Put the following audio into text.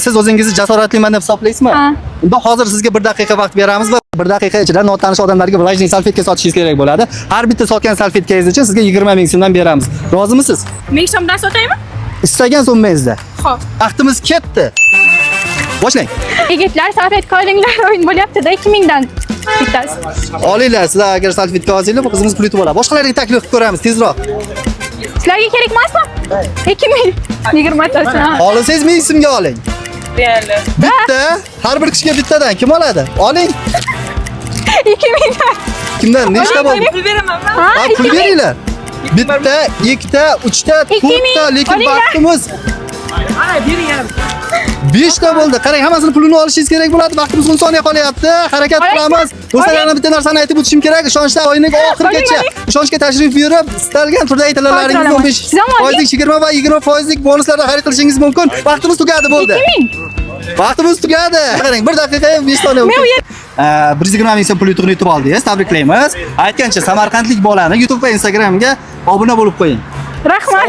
Siz o'zingizni jasoratliman deb hisoblaysizmi? Ha. Unda hozir sizga 1 daqiqa vaqt beramiz va 1 daqiqa ichida notanish odamlarga vlajniy salfetka sotishingiz kerak bo'ladi. Har bitta sotgan salfetkangiz uchun sizga 20 ming so'mdan beramiz. Rozimisiz? 1000 so'mdan sotaymi? Istagan so'mmangizda. Xo'p. Vaqtimiz ketdi. Boshlang. Yigitlar, salfetka olinglar, o'yin bo'lyapti-da, 2000 dan bittasi. Olinglar, sizlar agar salfetka olsanglar, bu qizimiz pul yutib oladi. Boshqalarga taklif qilib ko'ramiz tezroq. Sizlarga kerak emasmi? 2000. 20 tasi. Olsangiz 1000 so'mga oling. Reali. Bitta, har bir kishiga bittadan kim oladi? Oling. 2000 dan. Kimdan? Nechta bo'ldi? Pul beraman men. Ha, pul beringlar. Bitta, ikkita, uchta, to'rtta, lekin vaqtimiz Ana, bering yana. 5 ta bo'ldi. Qarang, hammasini pulini olishingiz kerak bo'ladi. Vaqtimiz 10 soniya qolyapti. Harakat qilamiz. Do'stlar, bitta narsani aytib o'tishim kerak. Ishonchda o'yinning oxirigacha ishonchga tashrif buyurib, istalgan turda aytlarlaringizni 15%, 20 va 20% bonuslardan xarid qilishingiz mumkin. Vaqtimiz tugadi bo'ldi. 2000. Vaqtimiz tugadi. Qarang, 1 daqiqa 5 soniya. 120 ming so'm pul yutib oldingiz. Tabriklaymiz. Aytgancha Samarqandlik bolani YouTube va Instagramga obuna bo'lib qo'ying. Rahmat.